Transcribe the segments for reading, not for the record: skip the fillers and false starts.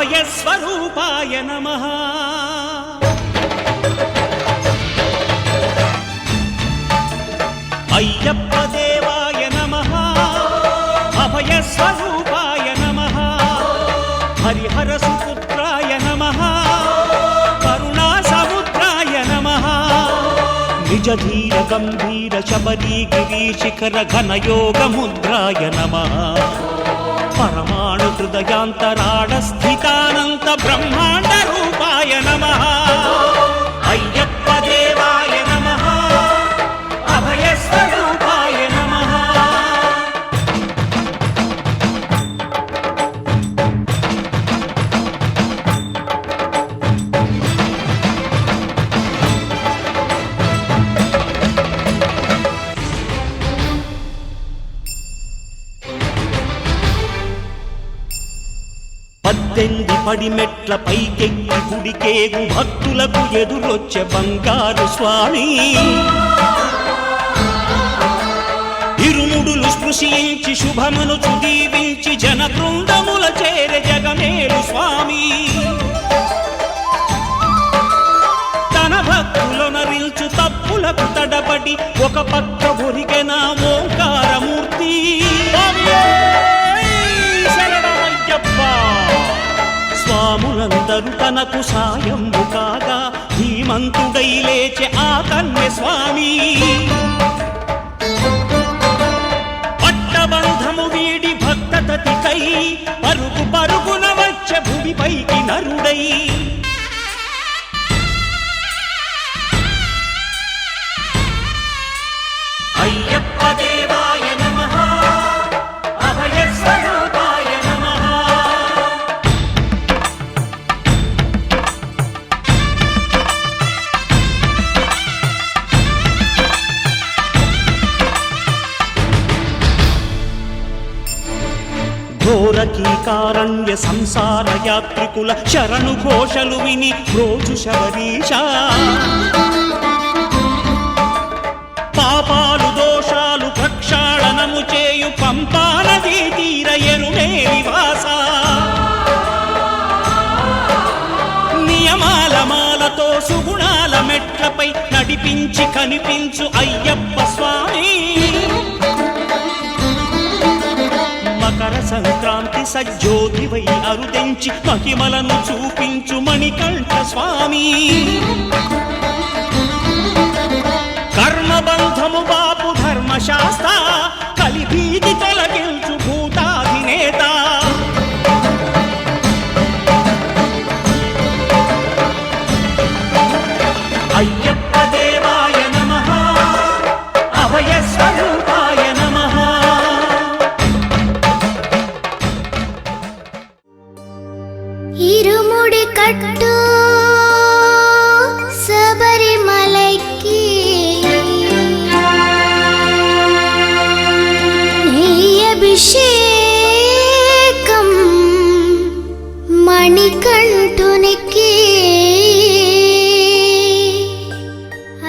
అభయస్వరూపాయ నమః అయ్యప్ప దేవాయ నమః అభయస్వరూపాయ నమః హరిహర సుపుత్రాయ నమః కరుణా సముద్రాయ నమః నిజ ధీర గంభీర శబరీ గిరీశిఖర ఘనయోగ ముద్రాయ నమః పరమాణు హృదయాంతరాళ స్థితానంత బ్రహ్మాండ రూపాయ నమః అయ్యప్ప దేవాయ నమః అభయస్వరూపాయ నమః పద్దెనిమిది పడిమెట్ల పైకెక్కి గుడికేగు భక్తులకు ఎదురొచ్చే బంగారు స్వామి ఇరుముడులు స్పృశించి శుభమును చుదీవించి జన బృందముల చేరే జగమేలు స్వామి తన భక్తులొనరిల్చు తప్పులకు తడబడి ఒక పక్క ఒరిగెన ఓంకారమూర్తి స్వాములందరూ తనకు సాయము కాగా ధీమంతుడై లేచే ఆ కన్య స్వామి పట్టబంధము వీడి భక్తతతికై పరుగు పరుగున వచ్చే భూమిపైకి నరుడై అయ్యప్ప దేవాయ నమః అభయస్వరూపాయ నమః ఘోరకీకారణ్య సంసార యాత్రికుల శరణు ఘోషలు విని రోజు శబరీశ పాపాలు దోషాలు ప్రక్షాళనము చేయు పంపా నదీ తీర ఎరుమే నివాస నియమాల మాలతో సుగుణాల మెట్లపై నడిపించి కనిపించు అయ్యప్ప స్వామి మకర సంక్రాంతి సజ్జోతివై అరుదెంచి మహిమలను చూపించు మణికంఠ స్వామి కర్మబంధము బాపు ధర్మశాస్త్ర కలిభీతి తొలగించు భూతాధినేత అయ్యప్ప దేవాయ నమః అభయస్వరూపాయ నమః ఇరుముడి కట్టు శబరిమలైకి అభిషేకం మణికంఠునికి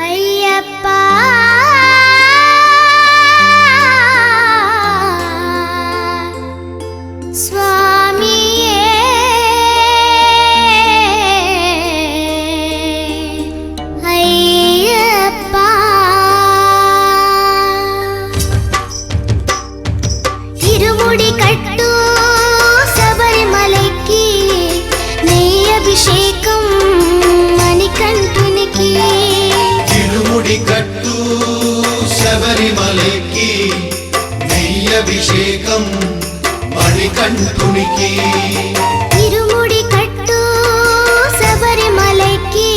అయ్యప్ప స్వామియే అయ్యప్ప ఇరుముడి కట్టు శబరిమలైకి నెయ్యి అభిషేకం మణికంఠునికి ఇరుముడి కట్టు శబరిమలైకి నెయ్యి అభిషేకం మణికంఠునికి ఇరుముడి కట్టు శబరిమలైకి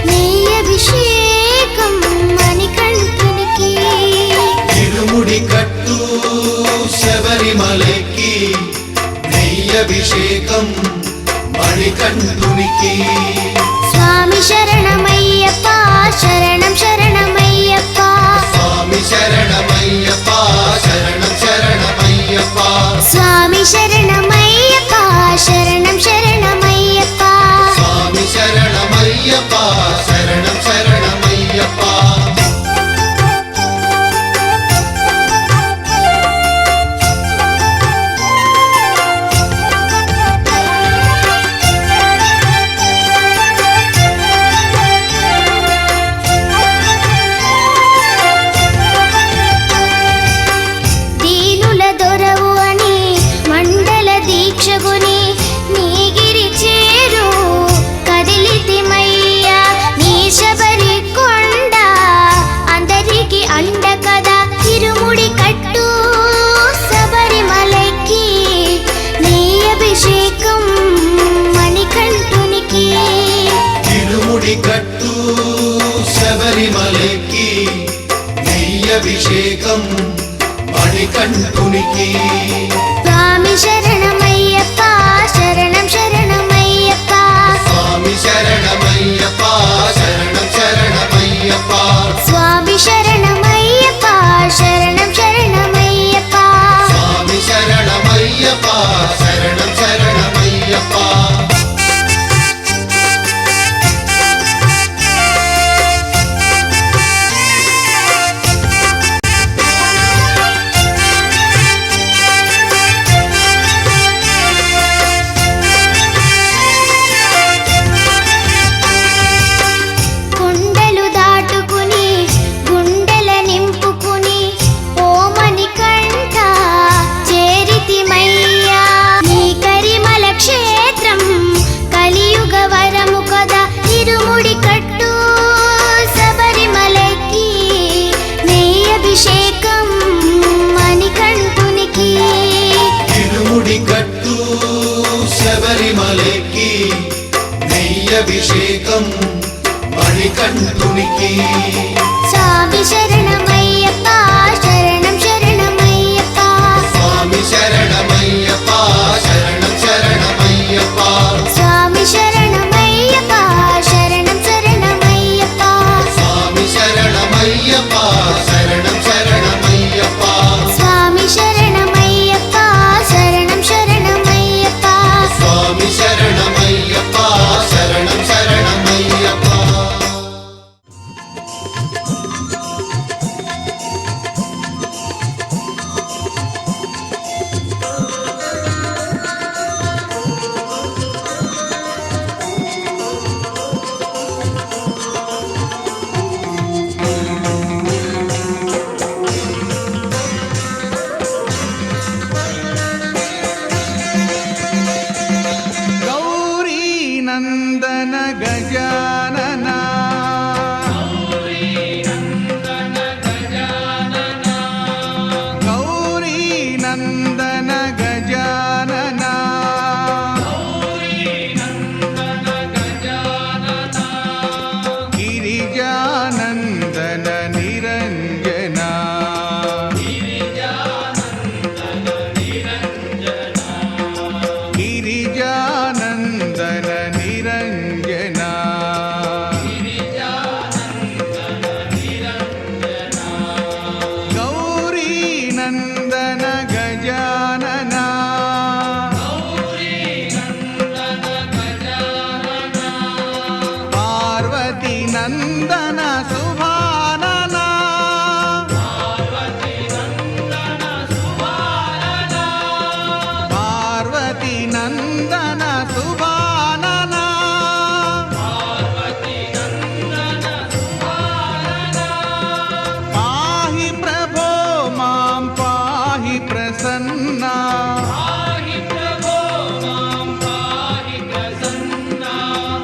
నెయ్యి అభిషేకం మణికంఠునికి ఇరుముడి కట్టు శబరిమలైకి నెయ్యి అభిషేకం మణికంఠునికి స్వామి శరణమయ్యప్ప శరణం శరణమయ్యప్ప స్వామి శరణమయ్యప్ప శరణం శరణమయ్యప్ప స్వామి శరణమయ్యప్ప శరణం శరణమయ్యప్ప స్వామి శరణమయ్యప్ప శరణం శరణమయ్యప్ప ఇరుముడి కట్టు శబరిమలకి నెయ్యభిషేకం మణికంఠునికి స్వామి శరణమయ్యప్ప శరణం శరణమయ్యప్ప స్వామి శరణమయ్యప్ప శరణం శరణమయ్యప్ప స్వామి శరణమయ్యప్ప శరణం శరణమయ్యప్ప స్వామి శరణమయ్యప్ప శరణం శరణమయ్యప్ప కొండలు దాటుకుని గుండెల నింపుకుని ఓమని కంట చేరితిమయ్యా నీ కరిమల క్షేత్రం కలియుగ వరము కదా ఇరుముడి కట్టు శబరిమలకి నెయ్యభిషేకం మణికంఠునికి ఇరుముడి కట్టు శబరిమలకి నెయ్యభిషేకం మణికంఠునికి స్వామి శరణమయ్యప్ప శరణం శరణమయ్యప్ప స్వామి శరణమయ్యప్ప శరణం శరణమయ్యప్ప స్వామి శరణమయ్యప్ప శరణం శరణమయ్యప్ప స్వామి శరణమయ్యప్ప శరణం శరణమయ్యప్ప స్వామి శరణమయ్యప్ప శరణం శరణమయ్యప్ప స్వామి శరణమయ్యప్ప శరణం శరణమయ్యప్ప गौरी नंदन गजानन गौरी नंदन गजानन गिरिजानंदन निरंजना गिरिजानंदन निरंजना गौरी नंदन गजानन पार्वती नंदन सुभानना पार्वती नंदन सुभानना पाहि प्रभो मां पाहि प्रसन्ना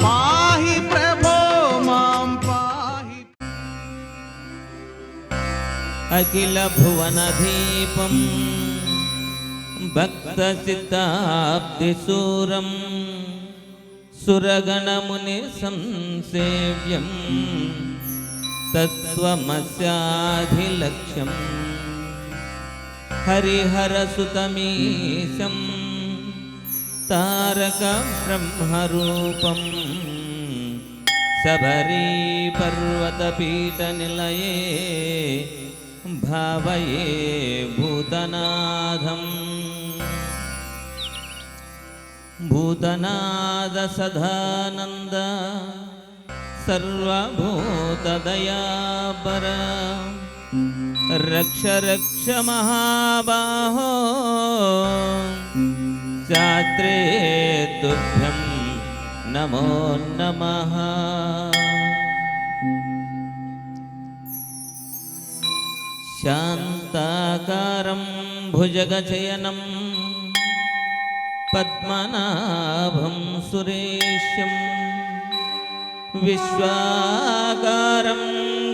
पाहि प्रभो मां पाहि అఖిల భువనదీపం భక్తసిద్ధాబ్దిశూరం సురగణముని సంసేవ్యం తత్వమస్యాధిలక్ష్యం హరిహరసుతమీశం తారక బ్రహ్మరూపం శబరీ పర్వతపీఠనిలయే భావయే భూతనాథం భూతనాద సదానంద సర్వభూతదయాపర రక్ష రక్ష మహాబాహో శాస్త్రే తుభ్యం నమో నమః శాంతాకారం భుజగశయనం పద్మనాభం సురేశం విశ్వాకారం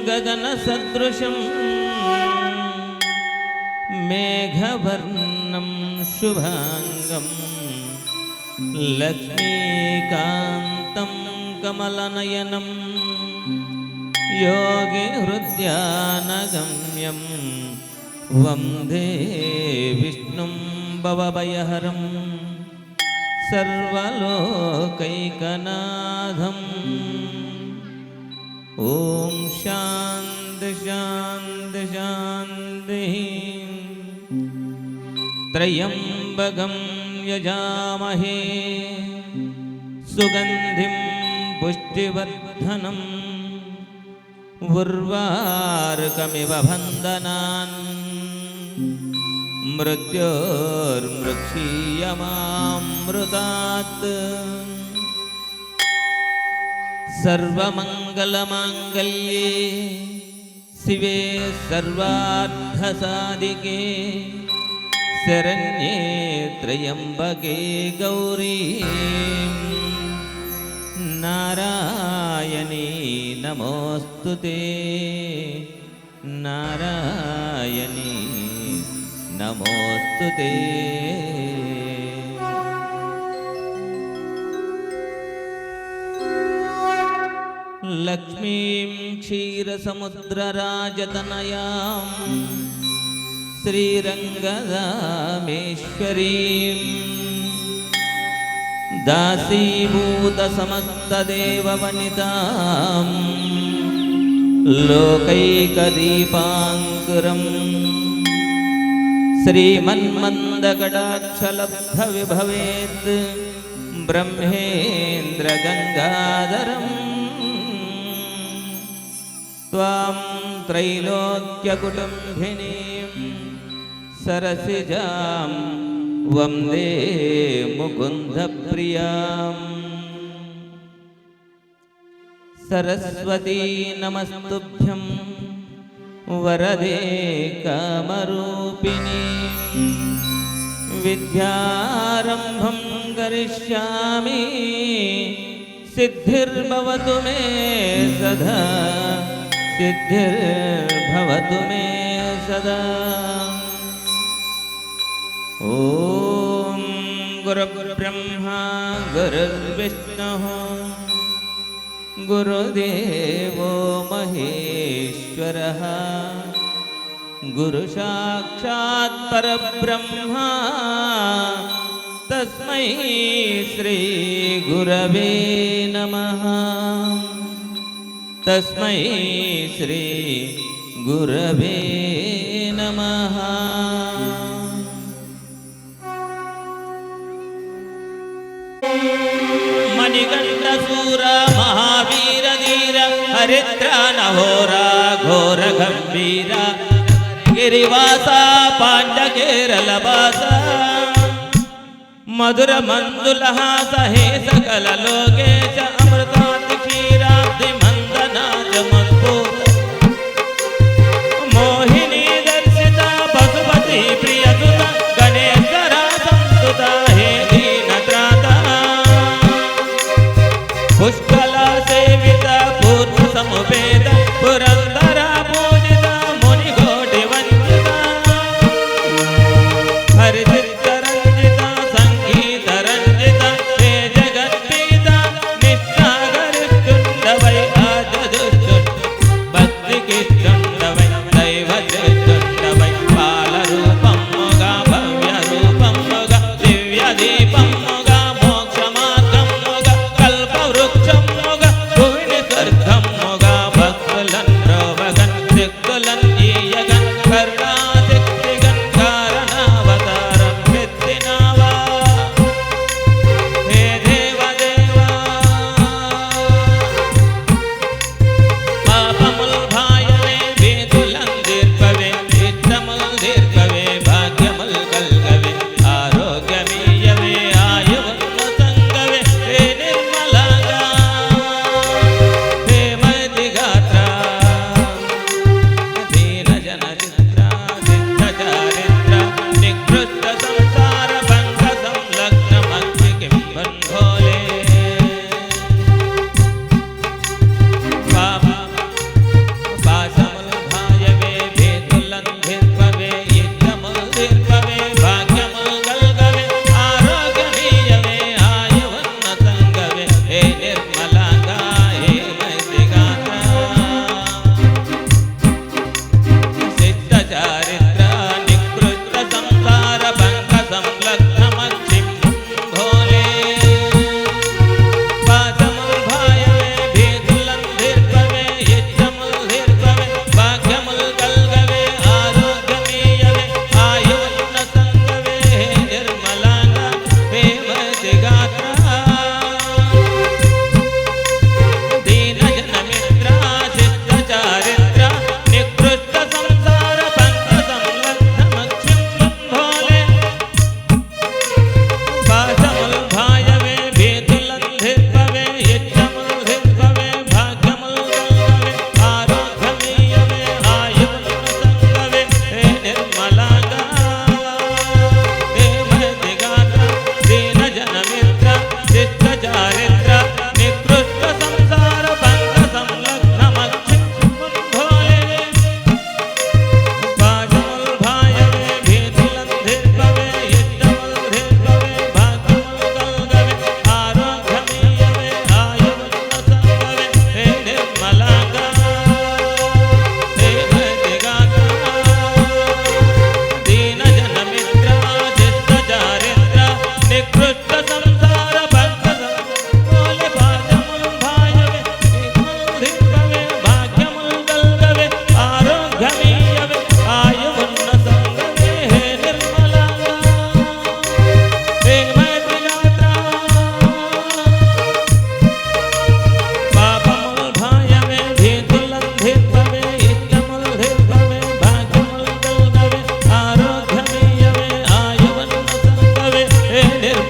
గగనసదృశం మేఘవర్ణం శుభాంగం లక్ష్మీకాంతం कमलनयनं योगिहृद्यानगम्यं वन्दे विष्णुं भवभयहरं सर्वलोकैकनाथम्। ॐ शान्ति शान्ति शान्तिः। त्र्यम्बकं यजामहे सुगन्धिं पुष्टिवर्धनम् उर्वारुकमिव बन्धनान् मृत्योर्मृक्षीयमामृतात्। सर्वमङ्गलमाङ्गल्ये शिवे सर्वार्थसाधिके शरण्ये त्र्यम्बके गौरी नारायणी नमोस्तुते नारायणी नमोस्तुते। लक्ष्मीं क्षीरसमुद्रराजतनयां श्रीरङ्गदामेश्वरीं दासीभूतसमस्तदेववनितां लोकैकदीपाङ्कुरम् श्रीमन्मन्दकटाक्षलब्धविभवेत् ब्रह्मेन्द्रगङ्गाधरम् त्वां त्रैलोक्यकुटुम्बिनीं सरसिजां वन्दे मुकुन्दप्रियाम्। सरस्वती नमस्तुभ्यं वरदे कामरूपिणी विद्यारम्भं करिष्यामि सिद्धिर्भवतु मे सदा सिद्धिर्भवतु मे सदा। ॐ गुरुर्ब्रह्मा गुरुर्विष्णुः गुरुदेवो महेश्वरः गुरुसाक्षात् परब्रह्मा तस्मै श्रीगुरवे नमः तस्मै श्रीगुरवे नमः। मणिकण्ठशूर महावीर धीर हरिद्र नहोरा घोर गंभीर गिरिवासा पाण्डकेरलवासा मधुर मंदुलहास हे सकल लोकेश अमृताति क्षीराब्धि मंदनाद मद्भुत मोहिनी दर्शिता पशुपति प्रियसुता गणेशरा संस्तुता हे दीनत्राता पुष्कला सेविता पूर्व समुपेद पुरंदरा पूजिता मुनिकोटि वंदिता हरिचित्त रंजिता संगीत रंजिता हे जगत्पीता निष्ठा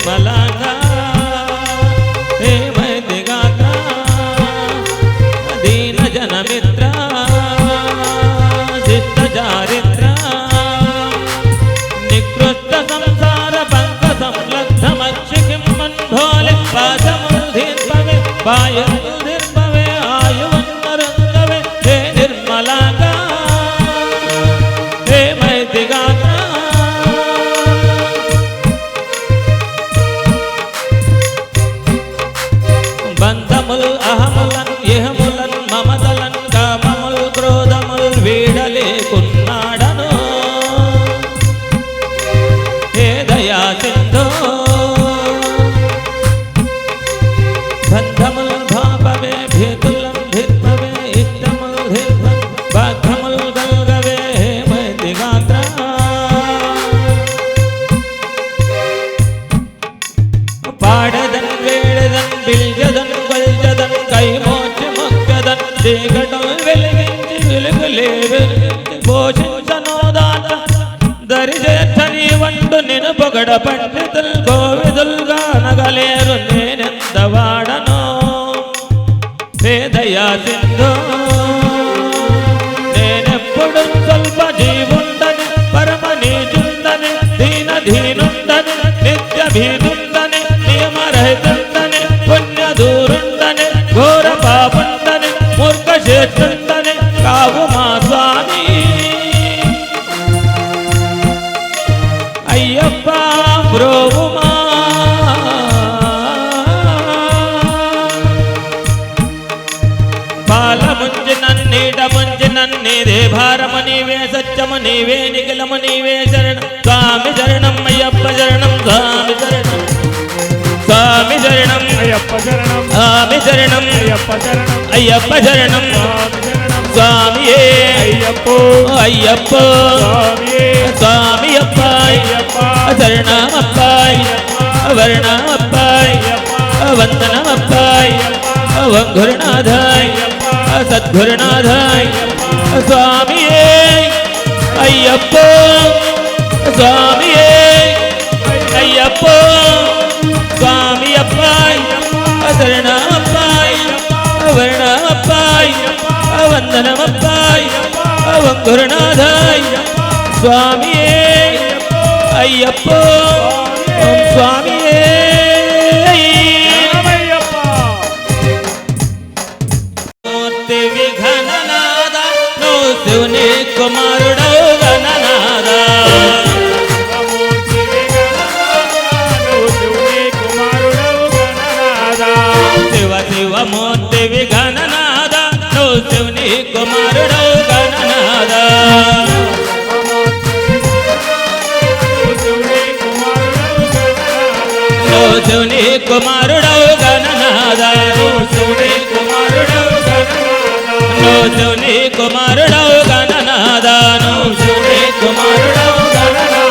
నిర్మలాంగా హే మైదిగాత్ర దీన జనమిత్ర శిష్ట చారిత్ర నికృష్ట సంసార పంక సంలగ్ధ మక్షికిం మన్భోలి పాశముధిర్భవే పాయముధిర్భవే ఆయువన్నరంగవే హే నిర్మలాంగా హే మైదిగాత్ర బంధముల్ అహములన్ ఇహములన్ మమదలన్ కామముల్ క్రోధముల్ వీడలేకున్నాడను హే దయా సింధో బంధముల్ భాపవే భేతులం ధిర్భవే ఇష్టముల్ ధిర్భవే బాధముల్ గల్గవే హే మైదిగాత్ర పాడదన్ వేడదన్ బిల్జదన్ గల్జదన్ కైమోచి మొక్కదన్ చీకటల్ వెలిగించి వెలుగులే వెలిగించి పోషించనోదాత దరిచేర్చని వండు నిను పొగడ పండితుల్ గోవిదుల్గా నగలేరు నేనెంత వాడనో వేదయా సింధో నేనెప్పుడు స్వల్ప జీవుండని పరమ నీచుండని దీన ధీనుండని నిత్య భీతుండని నియమరహితుండని పుణ్య దూరుండని ఘోర పాపుండని మూర్ఖ శ్రేష్ఠుండని కావు మా స్వామి అయ్యప్ప బ్రోవుమా పాలముంచి నన్నీట ముంచి నన్నీదే భారము నీవే సత్యము నీవే నిఖిలము నీవే శరణం స్వామి శరణం అయ్యప్ప శరణం స్వామి శరణం స్వామి శరణం అయ్యప్ప శరణం స్వామి శరణం అయ్యప్ప శరణం అయ్యప్ప శరణం స్వామియే అయ్యప్పో అయ్యప్ప స్వామియే స్వామియప్పాయ్ శరణమప్పాయ్ వర్ణమప్పాయ్ వందనమప్పాయ్ వంగురునాథాయ్ సద్గురునాథాయ్ స్వామియే అయ్యప్ప స్వామియే అయ్యప్ప స్వామియప్పాయ్ శరణమప్పాయ్ వర్ణమప్పాయ్ వందనమప్పాయ్ వంగురునాథాయ్ స్వామియే అయ్యప్ప ఓం స్వామియే మూర్తి విఘననాద నువ్వు శివుని కుమారుడవు గణనాద శివ శివ మూర్తి విఘననాద నువ్వు శివుని కుమారుడవు గణనాద శివుని కుమారుడవు గణనాద శివుని కుమారుడవు గణనాద శివుని కుమారుడవు గణనాద శివుని కుమారుడవు గణనాద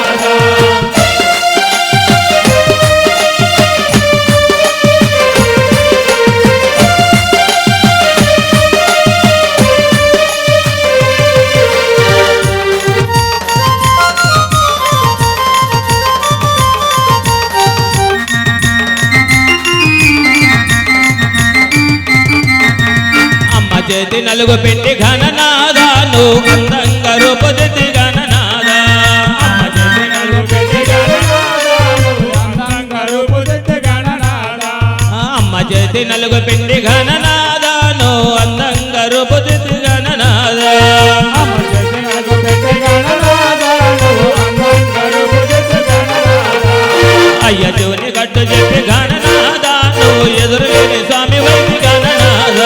చేతి నలుగు పిండి ఘననాద నువ్వు అందంగా రూపుదిద్ది గణనాద అమ్మ చేతి నలుగు పిండి ఘననాద నువ్వు అందంగా రూపుదిద్ది గణనాద అయ్య శివుని గట్టు చెప్పి గణనాద నువ్వు ఎదురు లేని స్వామి వైపు గణనాద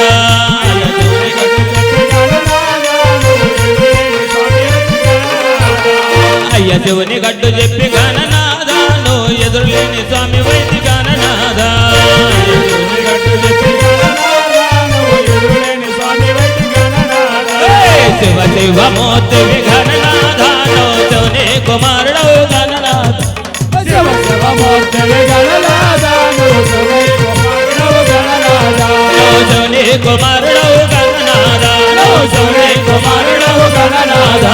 అయ్య శివుని గట్టు చెప్పి గణనాద నువ్వు ఎదురులేని స్వామి వైద్య గణనాద శివ శివ మూర్తి గణనాద నువ్వు శివుని కుమారుడవు గణనాథ శివ శివ మూర్తి గణనాథ నువ్వు శివుని కుమారుడవు గణనాథ శివుని కుమారుడవు గణనాథ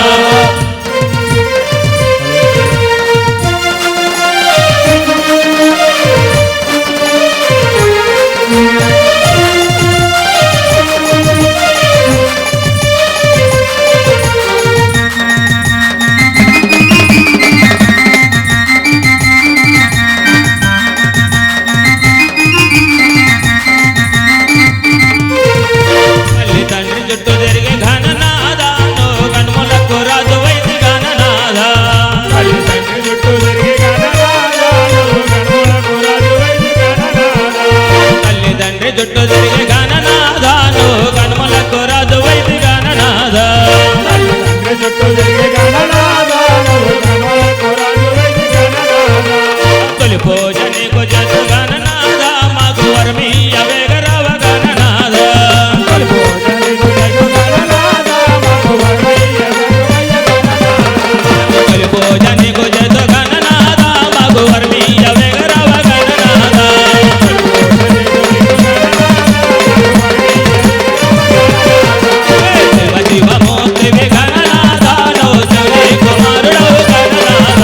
పూజని గుజత గణనాథ మాకు వర్మీయ వేగరవ గణనాథ పూజని గుజత గణనాథ మాకు వర్మీయ వేగరవ గణనాథ శివ శివ మూర్తి గణనాథ నో శివే కుమారుడవు గణనాథ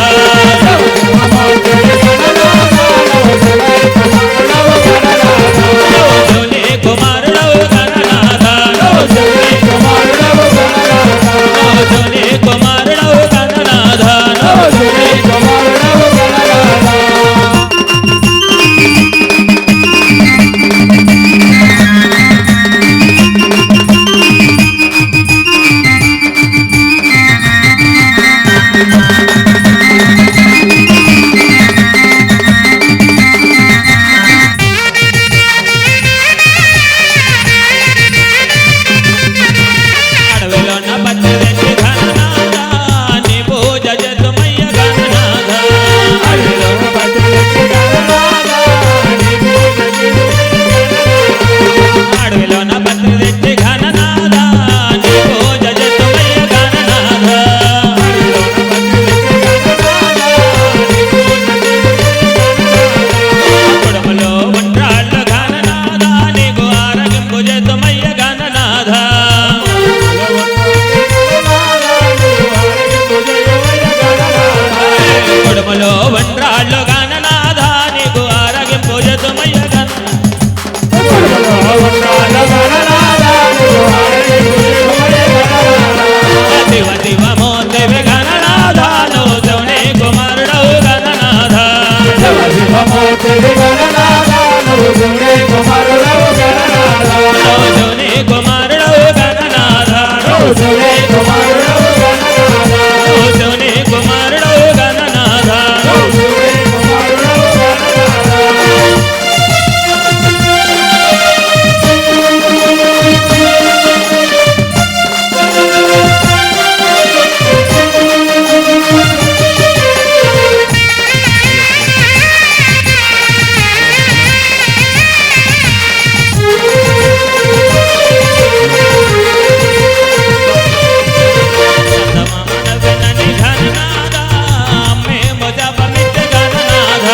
శివే కుమారుడవు గణనాథ శివే కుమారుడవు గణనాథ అడవిలోన పచ్చదెత్తి ఘననాథ నీ పూజ చేతుమయ్య గణనాథ అడవిలోన పచ్చదెత్తి ఘననాథ నీ పూజ చేతుమయ్య గణనాథ కుడుములో ఉండ్రాళ్ళు గణనాథ నీకు ఆరగింపు చేతుమయ్య గణనాథ కుడుములో వండ్రాళ్ళు గణనాథ నీకు ఆరగింపు చేతుమయ్య శివ శివ మోదేవి గణనాథ నో శివుని కుమారుడవు గణనాథ నో శివుని కుమారుడవు గణనాథ నో శివుని కుమారుడవు గణనాథ చందమామనగనని ఘననాథ అమ్మే మొజపమిచ్చ గణనాథ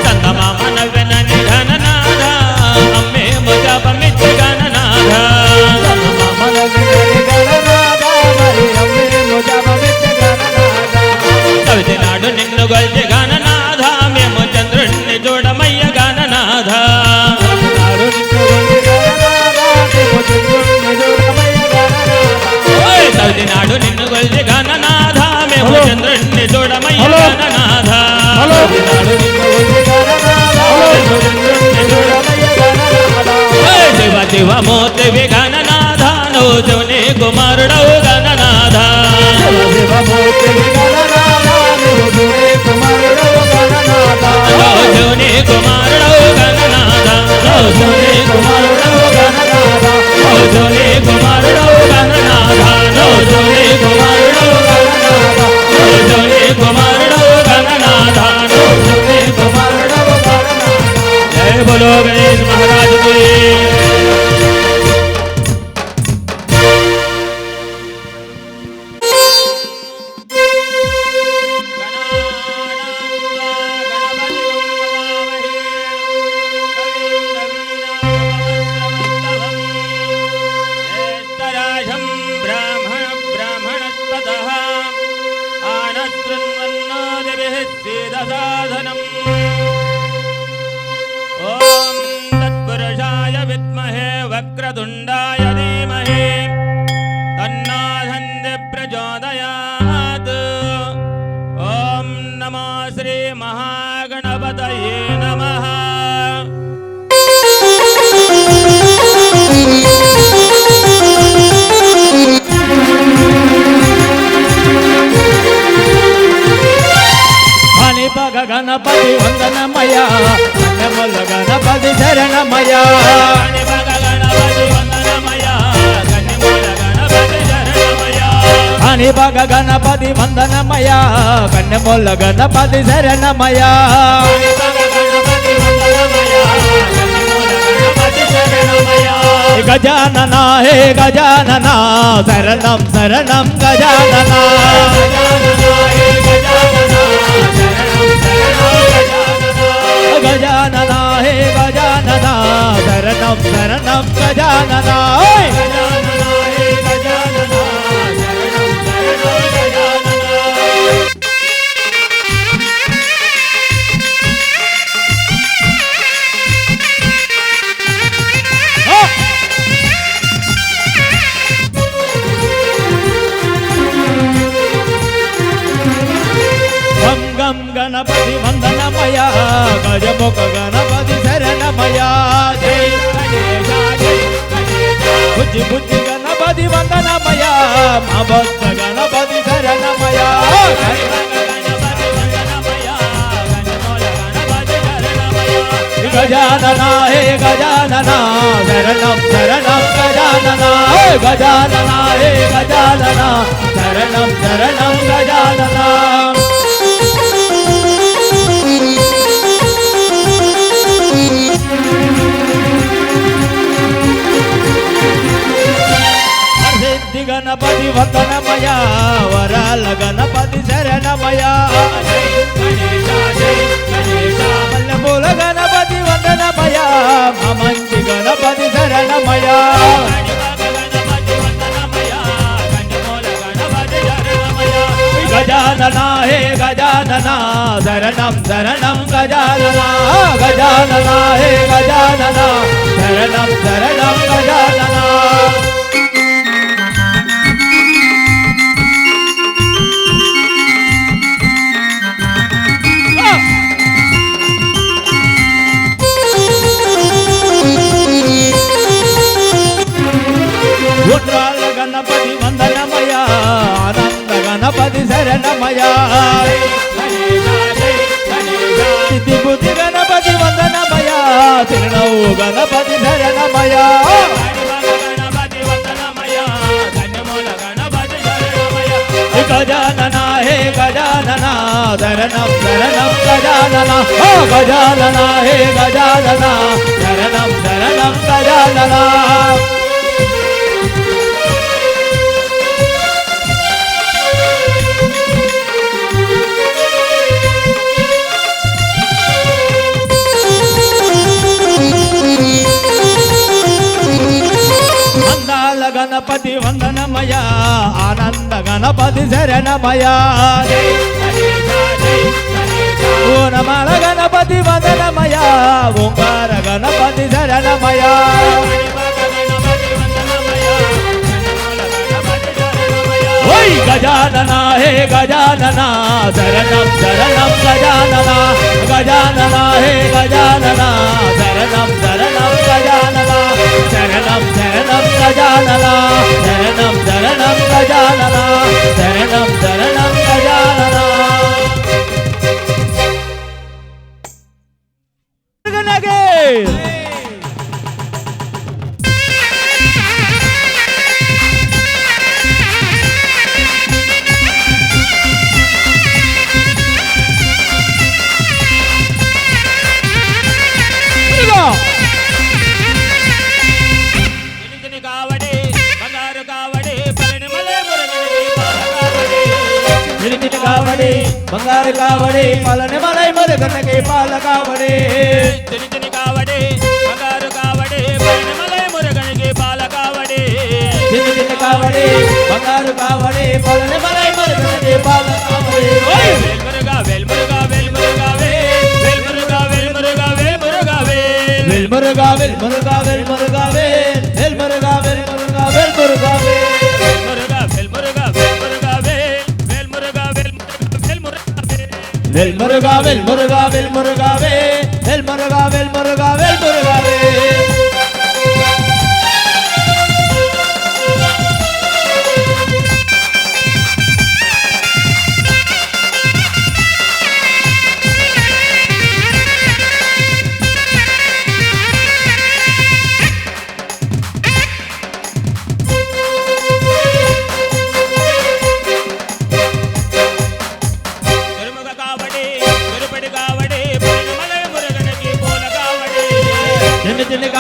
చందమామనగనని ఘననాథ అమ్మే మొజపమిచ్చ గణనాథ కవితి నాడు నిన్ను గొల్చి గణనాథ మేము చంద్రుణ్ణి చూడమయ్య గణనాథ కవితి నాడు నిన్ను గొల్చి గణనాథ మేము చంద్రుణ్ణి చూడమయ్య గణనాథ శివ శివ మూర్తి గణనాథ నో శివుని కుమారుడవు గణనాథ నో శివుని కుమారుడవు గణనాథ నో శివుని కుమారుడవు గణనాథ నో శివుని కుమారుడవు గణనాథ నో శివుని కుమారుడవు గణనాథ నో శివుని కుమారుడవు గణనాథ నో శివుని కుమారుడవు గణనాథ జయ బోలో గణేష్ మహారాజ్ की ఓం తత్పురుషాయ విద్మహే వక్రతుండాయ ధీమహి తన్నో దంది ప్రచోదయాత్. ఓం నమో శ్రీ మహాగణపతయే నమః. గణపతి వందనమయ గణముల గణపతి శరణమయ గణపతి వందనమయ గణముల గణపతి శరణమయ మణిభగ గణపతి వందనమయ కన్నెమొల్ల గణపతి శరణమయ గజానన హే గజానన శరణం శరణం గజానన గజానన హే గజానన శరణం శరణం గజానన గం గణపతి వందనమయ గజముఖ గణపతి శరణమయ జై గణేశ జై గణేశ బుద్ధి బుద్ధి గణపతి వందనమయ మా భక్త గణపతి శరణమయ గజానన హే గజానన శరణం శరణం గజానన హే గజానన హే గజానన శరణం శరణం గజానన గణపతి వందనమయ వరాల గణపతి శరణమయ మల్లెపూల గణపతి వందనమయ మంచి గణపతి శరణమయ గజానన హే గజానన శరణం శరణం గజానన గజానన హే గజానన శరణం శరణం గజానన గుట్రాల గణపతి వందనమయ ఆనంద గణపతి శరణమయ సిద్ధి బుద్ధి గణపతి వందనమయ తిరునవు గణపతి శరణమయ గజానన హే గజానన శరణం శరణం గజానన గజానన హే గజానన శరణం శరణం గజానన గణపతి వందనమయ ఆనంద గణపతి శరణమయ ఓనమాల గణపతి వందనమయ ఓంకార గణపతి శరణమయ ఓయ్ గజానన హే గజానన శరణం శరణం గజానన గజానన హే గజానన శరణం శరణం గజానన శరణం శరణం గజానన శరణం శరణం గజానన శరణం శరణం గజానన కావడి బంగారు కావడి పలని మలై మురుగనకి పాల కావడి తిని కావడి బంగారు కావడి పలని మలై మురుగనకి పాల కావడి తిని కావడి బంగారు కావడి పలని మలై మురుగనకి పాల కావడి వేల్మురుగా వేల్మురుగా వేల్మురుగా వేల్మురుగా వేల్మురుగా వేల్మురుగా వేల్మురుగా వేల్మురుగా వేల్మురుగా వేల్మురుగా వేల్మురుగా వేల్మురుగా వేల్ మురుగా వేల్ మురుగా వేల్ మురుగా వెల్ మురుగా వెల్ మురుగా వెల్ మురుగా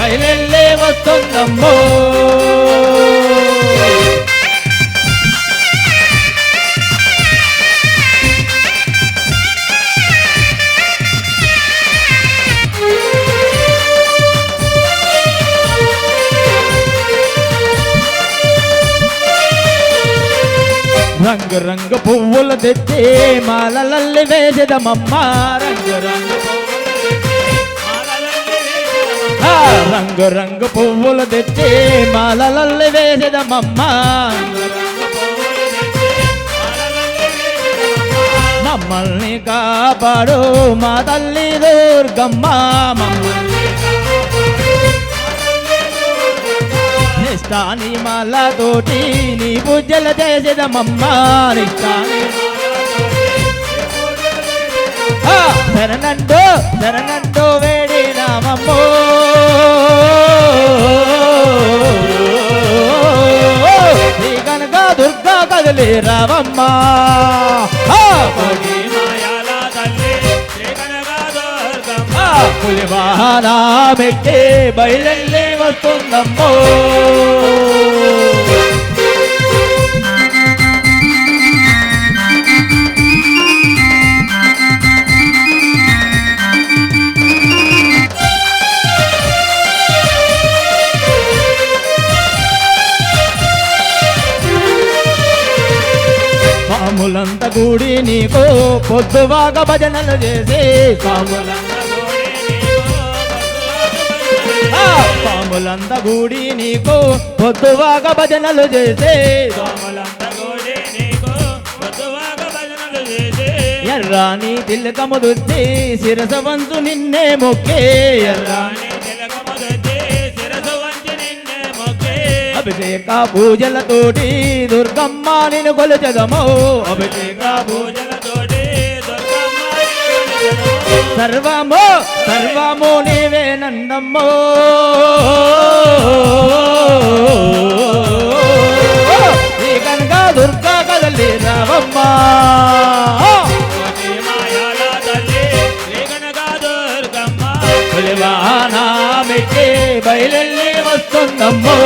బయలెళ్ళే వస్తుందమ్మో రంగు రంగు పువ్వులు తెచ్చి మాలలల్లి వేసదమమ్మ రంగు రంగు రంగు రంగు పువ్వులు తెచ్చి మాలలల్లి వేసదమమ్మ మమ్మల్ని కాపాడు మా తల్లి దుర్గమ్మ మమ్మల్ని నిష్ఠాని మాలతోటి నీ పూజలు చేసేదమమ్మ నిష్ఠాని శరణంటూ శరణంటూ వేడినామమ్మో శ్రీ కనక దుర్గా కదిలి రావమ్మ పులివాహనా పెట్టి బయలెళ్ళి వస్తుందమ్మో పాములంత కూడి నీకు పొద్దువాగా భజనలు చేసి పాములంత కూడి నీకు పొద్దువాగా భజనలు చేసి ఎర్రాని తిలకము దుద్ది శిరస వంచు నిన్నే మొక్కే ఎర్రాని అభిషేక పూజలతోటి దుర్గమ్మ నిన్ను కొలుచెదము అభిషేక పూజలతోటి సర్వము సర్వము నీవే నందమ్మో శ్రీ కనక దుర్గా కదలి రావమ్మ పులివాహనా మెట్టి బయలెళ్ళి వస్తుందమ్మో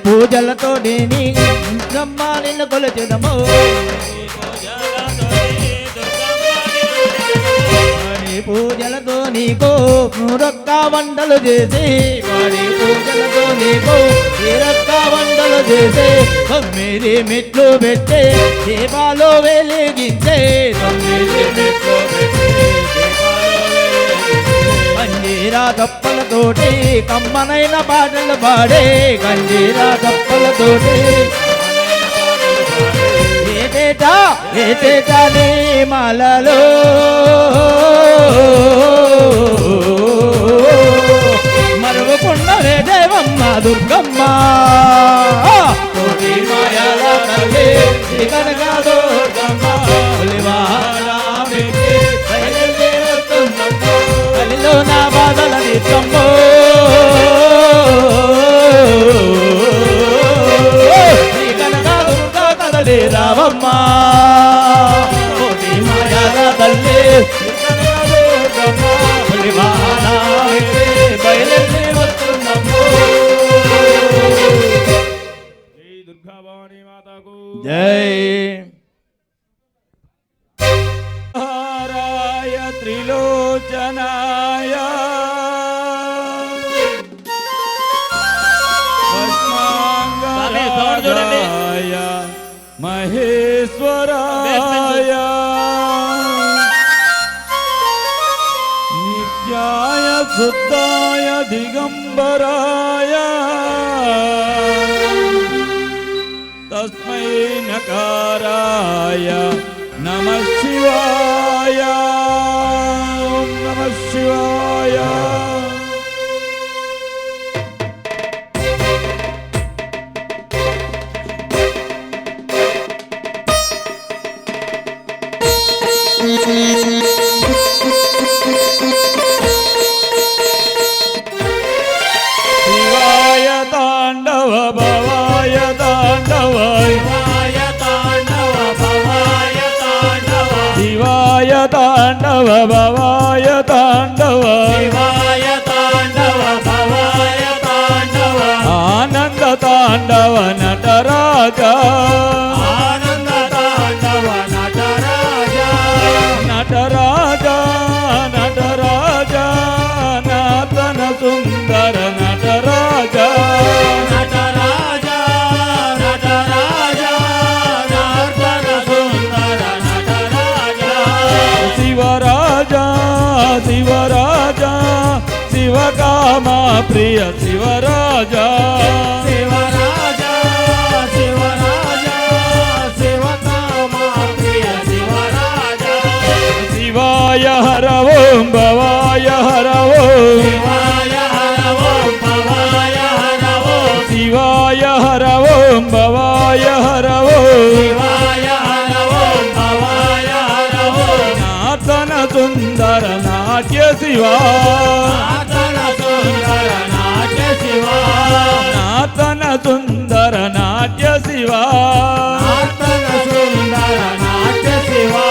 పూజలతో నీ దుర్గమ్మ నిన్ను కొలుచెదము పూజలతో నీకు రొక్క వంటలు చేసి వాడి పూజలతో నీకు రొక్క వంటలు చేసి 9 మెట్లు పెట్టే దీపాలు వెలిగించే 9 మెట్లు కంజీరా దప్పలతోటి కమ్మనైన పాటలు పాడే కంజీరా దప్పలతోటి ఏటేటా నీ మాలలో మరువకుండవే దేవమ్మ దుర్గమ్మ కోటి మాయాల తల్లి శ్రీ కనక దుర్గమ్మ కలిలో నా బాధల నిత్యమ్మో శ్రీ కనక దుర్గా కదలి రావమ్మ కోటి మాయాల తల్లి శ్రీ కనక దుర్గమ్మ పులివాహనా బయలెళ్ళి వస్తుందమ్మో జై దుర్గా భవానీ మాతాకు జై త్రిలోచనాయ భస్మాంగరాయ మహేశ్వరాయ నిత్యాయ శుద్ధాయ దిగంబరాయ తస్మై నకారాయ నమః శివాయ ఓం నమః శివాయ తాండవ భవాయ తాండవ శివాయ తాండవ భవాయ తాండవ ఆనంద తాండవ నటరాజ ఆనంద తాండవ నటరాజ నటరాజ నటరాజ నాతన సుందర నటరాజ నటరాజ నటరాజ నర్తన సుందర నటరాజ శివరాజ శివరాజ శివకామ ప్రియ శివరాజ శివరాజ శివరాజ శివకామ ప్రియ శివరాజ శివాయ హర ఓం భవాయ హర ఓం శివాయ హర ఓం భవాయ హర ఓం శివాయ హర ఓం భవాయ హర ఓం శివాయ హర ఓం భవాయ హర ఓం నాతన సుందర నాట్య శివా నాతన సుందర నాట్య శివా నాతన సుందర నాట్య శివా నాతన సుందర నాట్య శివా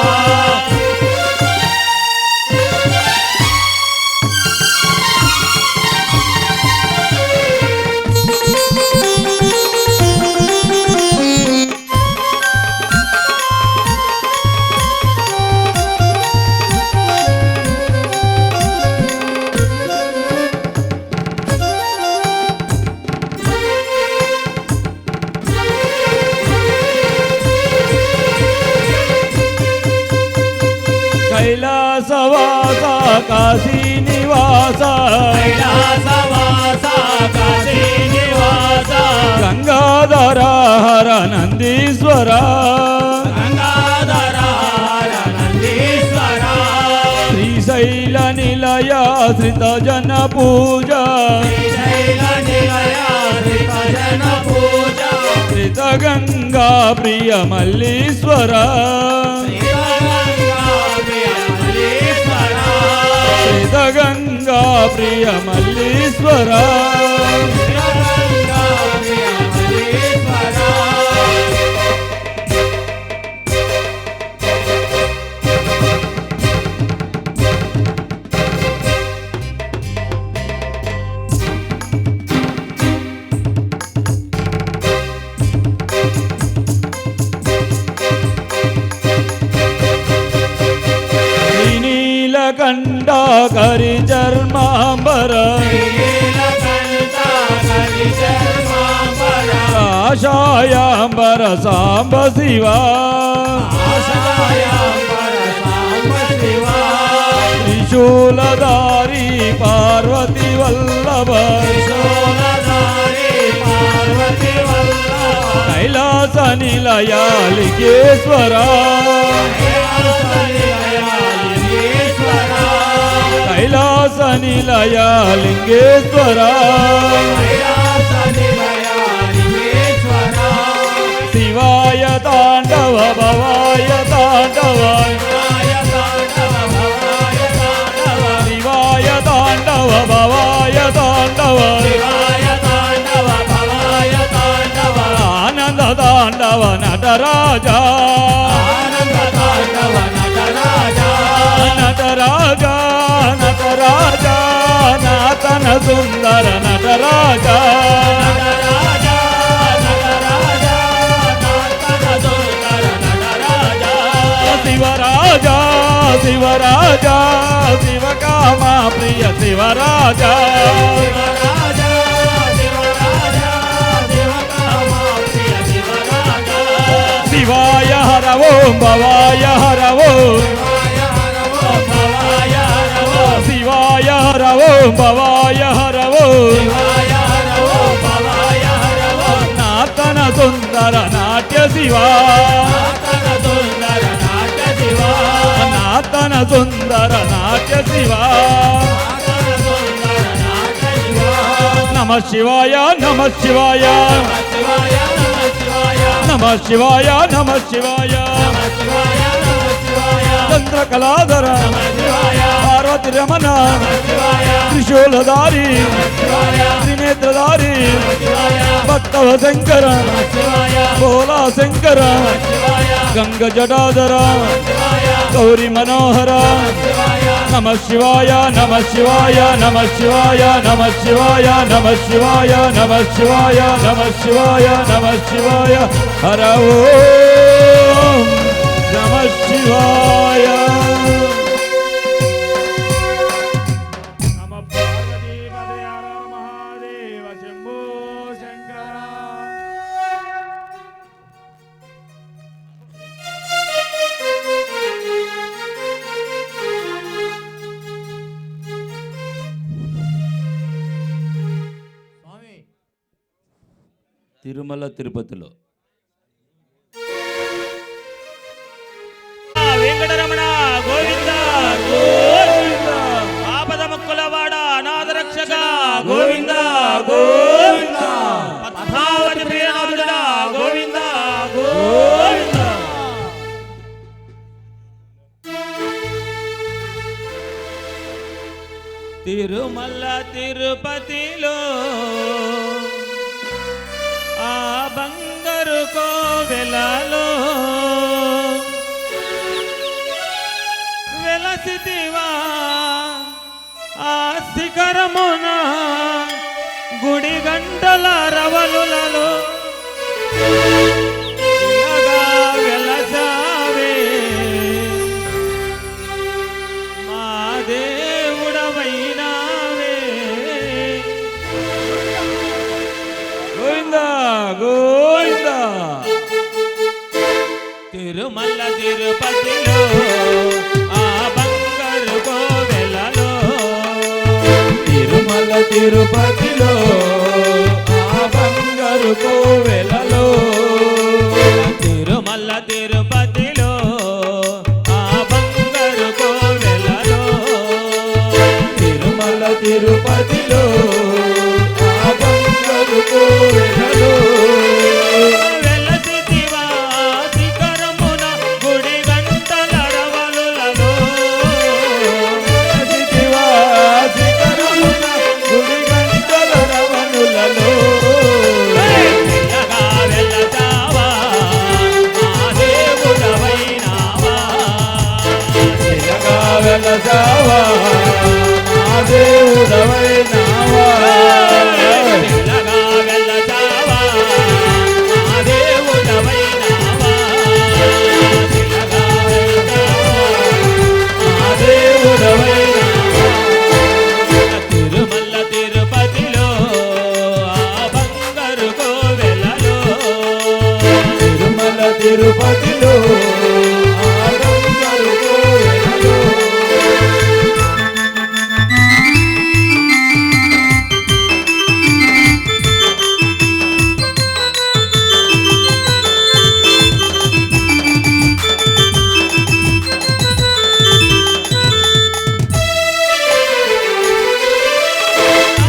కైలాసవాస కాశీ నివాస కైలాసవాస కాశీ నివాస గంగాధర హర నందీశ్వర గంగాధర హర నందీశ్వర శ్రీశైల నిలయ శ్రిత జన పూజ శ్రీశైల నిలయ శ్రీభజన పూజ శ్రిత గంగా ప్రియ మల్లీశ్వర శ్రీగంగా ప్రియ మల్లీశ్వర శ్రిత గంగా ప్రియ మల్లీశ్వర శ్రీగంగా ప్రియ మల్లీశ్వర నీలకంఠ కరి చర్మాంబర నీలకంఠ కరి చర్మాంబర కాషాయాంబర సాంబ శివ ఆశయాయంబర సాంబ శివ త్రిశూలధారి పార్వతి వల్లభ త్రిశూలధారి పార్వతి వల్లభ కైలాస నిలయాలికేశ్వర కైలాస నిలయాలింగేశ్వర శివాయ తాండవ భవాయ తాండవ శివాయ తాండవ భవాయ తాండవ ఆనంద తాండవ నటరాజ నటరాజ నటరాజ నాతన సుందర నటరాజ శివరాజ శివరాజ శివకామ ప్రియ శివరాజ శివాయ హర ఓం భవాయ హర ఓం శివాయ హర ఓం భవాయ హర ఓం నాతన సుందర నాట్య శివా నాతన సుందర నాట్య శివా నమ శివాయ నమ శివాయ నమ శివాయ నమ శివాయ చంద్రకళాధర పార్వతి రమణ త్రిశూలధారి త్రినేత్రధారి భక్తవ శంకర భోలా శంకర గంగ జటాధర గౌరీ మనోహర నమ శివాయ నమ శివాయ నమ శివాయ నమ శివాయ నమ శివాయ నమ శివాయ నమ శివాయ నమ శివాయ హర ఓం నమ శివాయ నమ పార్వతీ పదే హర మహాదేవ శంభో శంకర తిరుమల తిరుపతిలో వెంకటరమణ గోవింద గోవింద ఆపద ముక్కులవాడ అనాథ రక్షక గోవింద గోవింద పద్మావతి ప్రియనాథుడా గోవింద గోవింద తిరుమల తిరుపతిలో ఆ బంగారు కోవెలలో వెలసితివా ఆ శిఖరమున గుడి గంటల రవలులలో ఇలాగా వెలసావే మా దేవుడవైనావే గోవింద గోవింద తిరుమల తిరుపతిలో ఆ బంగారు కోవెలలో తిరుమల తిరుపతిలో ఆ బంగారు కోవెలలో తిరుమల తిరుపతిలో ఆ బంగారు కోవెలలో తిరుమల తిరుపతిలో ఆ బంగారు కోవెలలో వెలసితివా శిఖరమున గుడి గంటల రవలులలో శివా శిఖరమున గుడి గంటల రవణులలో మెల్లగా వెళ్ళతావా మా దేవుడవైనావా చిలగా వెలసావా మా దేవుడవైనావా మెల్లగా వెళ్ళతావా మా దేవుడవైనావా మెల్లగా వెళ్తావా మా దేవుడవైనావా తిరుమల తిరుపతిలో ఆ బంగారు కోవెలలో తిరుమల తిరుపతిలో ఆ బంగారు కోవెలలో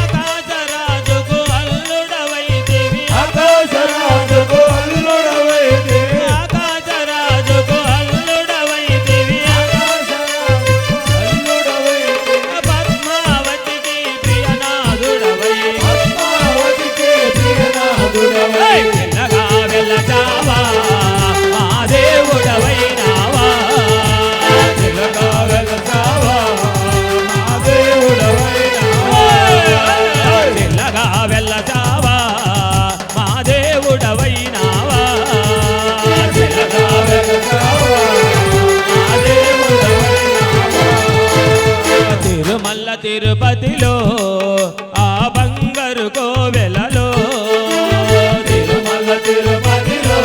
ఆకాశరాజుకు అల్లుడవైతివి ఆకాశరాజుకు అల్లుడవైతివి ఆకాశరాజుకు అల్లుడవైతివి అల్లుడవైతివి పద్మావతికి ప్రియనాథుడవై పద్మావతికే ప్రియనాథుడవై మెల్లగా వెళ్ళతావా మా దేవుడవైనావా చిలగా వెలసావా మా దేవుడవైనావా మెల్లగా వెళ్ళతావా మా దేవుడవైనావా చిలగా వెలసావా మా దేవుడవైనావా తిరుమల తిరుపతిలో ఆ బంగారు కోవెలలో తిరుమల తిరుపతిలో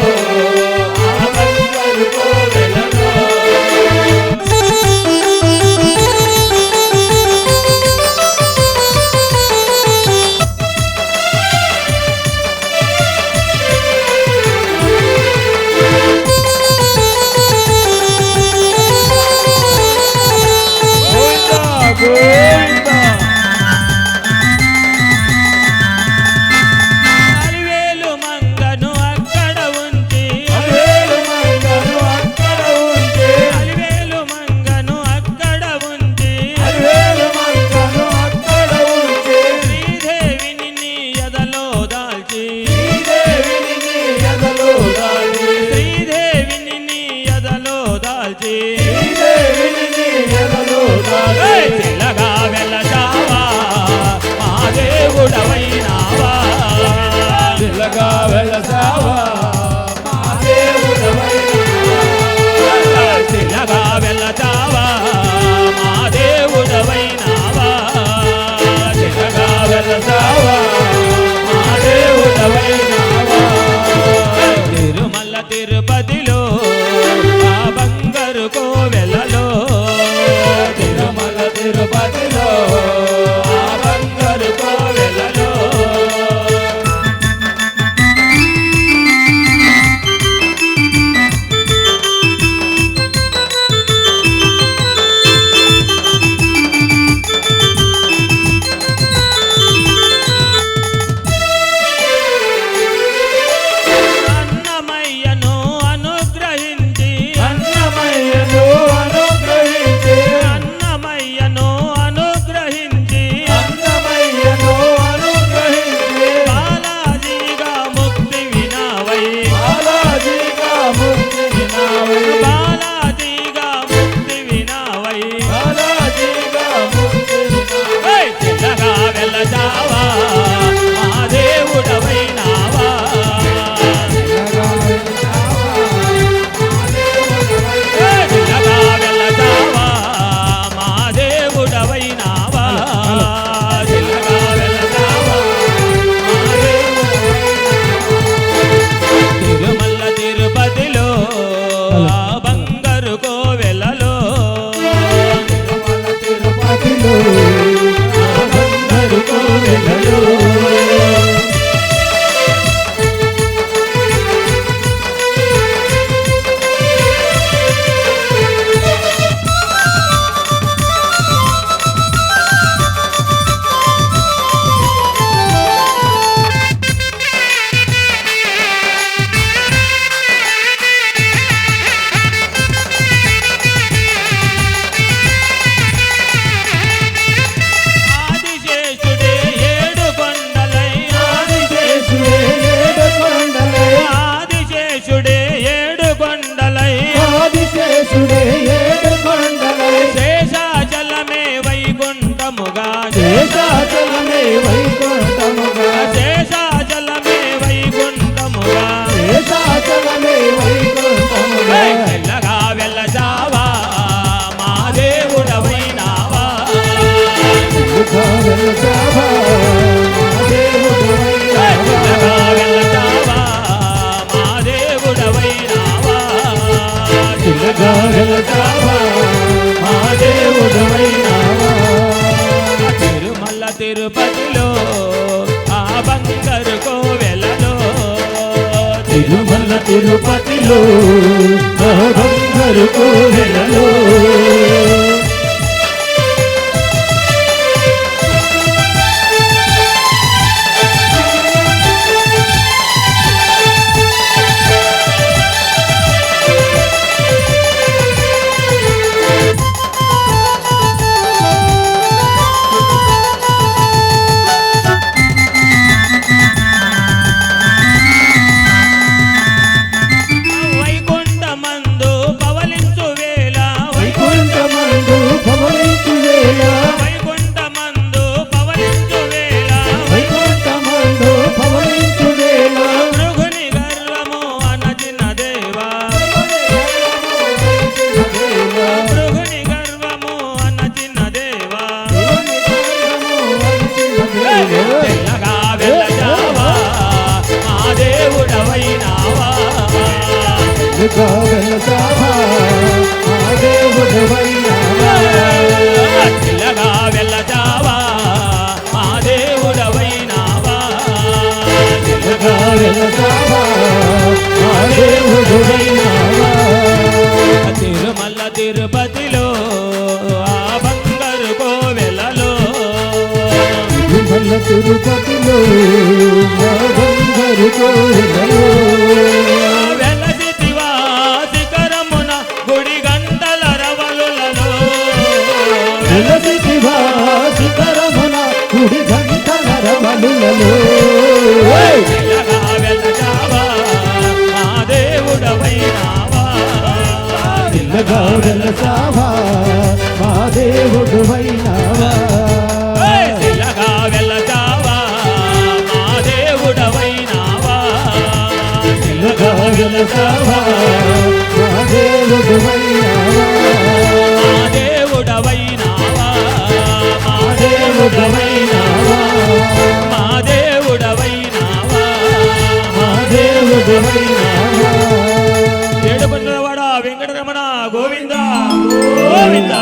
ఆ బంగారు కోవెలలో గోవింద గోవింద అలివేలు మంగను అక్కడ ఉంచి అవేలు మంగను అక్కడ ఉంటే అలివేలు మంగను అక్కడ ఉంచి అవేలు మంగను అక్కడ ఉంటే శ్రీదేవిని నీ ఎదలో దాల్చి శ్రీదేవిని నీ ఎదలో దాచి శ్రీదేవిని నీ ఎదలో దాల్చి శ్రీదేవిని తిరుపతిలో ఆ బంగారు కోవెలలో అన్నమయ్యను అనుగ్రహించి అన్నమయ్యను అనుగ్రహించి అన్నమయ్యను అనుగ్రహించి అన్నమయ్యను అనుగ్రహించి బాలాజీగా ముక్తి వినావై బాలాజీగా ముక్తి వినావై బాలాజీగా ముక్తి వినావై బాలాజీగా ముక్తి వినావై ఏయ్! చిన్నగా వెళ్ళజావా మా దేవుడవైనావా ఏయ్! చిన్నగా వెళ్ళజావా మా దేవుడవైనావా చిన్నగా వెళ్ళజావా మా దేవుడవైనావా తిరుమల తిరుపతిలో ఆ బంగారు కోవెలలో తిరుపతిలో ఆ బంగారు కోవెలలో ఆదిశేషుడే ఏడు కొండలై ఆదిశేషుడే ఏడు కొండలై ఆదిశేషుడే ఏడు కొండలై ఆదిశేషుడే ఏడు కొండలై శేషాచలమే వైకుంఠముగా శేషాచలమే వైకుంఠముగా శేషాచలమే వైకుంఠముగా శేషాచలమే వైకుంఠముగా ఏయ్! మెల్లగా వెళ్ళజావా మా దేవుడవైనావా వెళతావా ఏయ్! మెల్లగా వెళ్ళజావా మా దేవుడవైనావా చిన్నగా వెళతావా మా దేవుడవైనావా తిరుమల తిరుపతిలో ఆ బంగారు కోవెలలో తిరుమల తిరుపతిలో ఆ బంగారు కోవెలలో వైకుంఠమందు పవలించు వేళ వైకుంఠమందు పవలించు వేళ వైకుంఠమందు పవలించు వేళ వైకుంఠమందు పవలించు వేళ భృగుని గర్వము అనచిన దేవా భృగుని గర్వము అనచిన దేవా తెల్లగా వెళ్ళజావా మా దేవుడవైనావా వెళతావా మా దేవుడవైనావా తెల్లగా వెళ్ళజావా మా దేవుడవైనావా తెల్లగా వెళతావా మా దేవుడవైనావా తిరుమల తిరుపతిలో ఆ బంగారు కోవెలలో తిరుమల తిరుపతిలో ఆ బంగారు కోవెలలో వెలసితివా శిఖరమున గుడి గంటల రవలులలో వెలసితివా శిఖరమున కుడి గంటల రవలులలో తెల్లగా వెళ్ళజావా మా దేవుడవైనావా చిన్నగా వెళతావా మా దేవుడవైనావా తెల్లగా వెళ్ళజావా మా దేవుడవైనావా చిన్నగా వెళతావా మా దేవుడవైనావా మా దేవుడవైనావా మా దేవుడవైనావా మా దేవుడవైనావా మా దేవుడవైనావా ఏడుకొండలవాడ వెంకటరమణ గోవింద గోవింద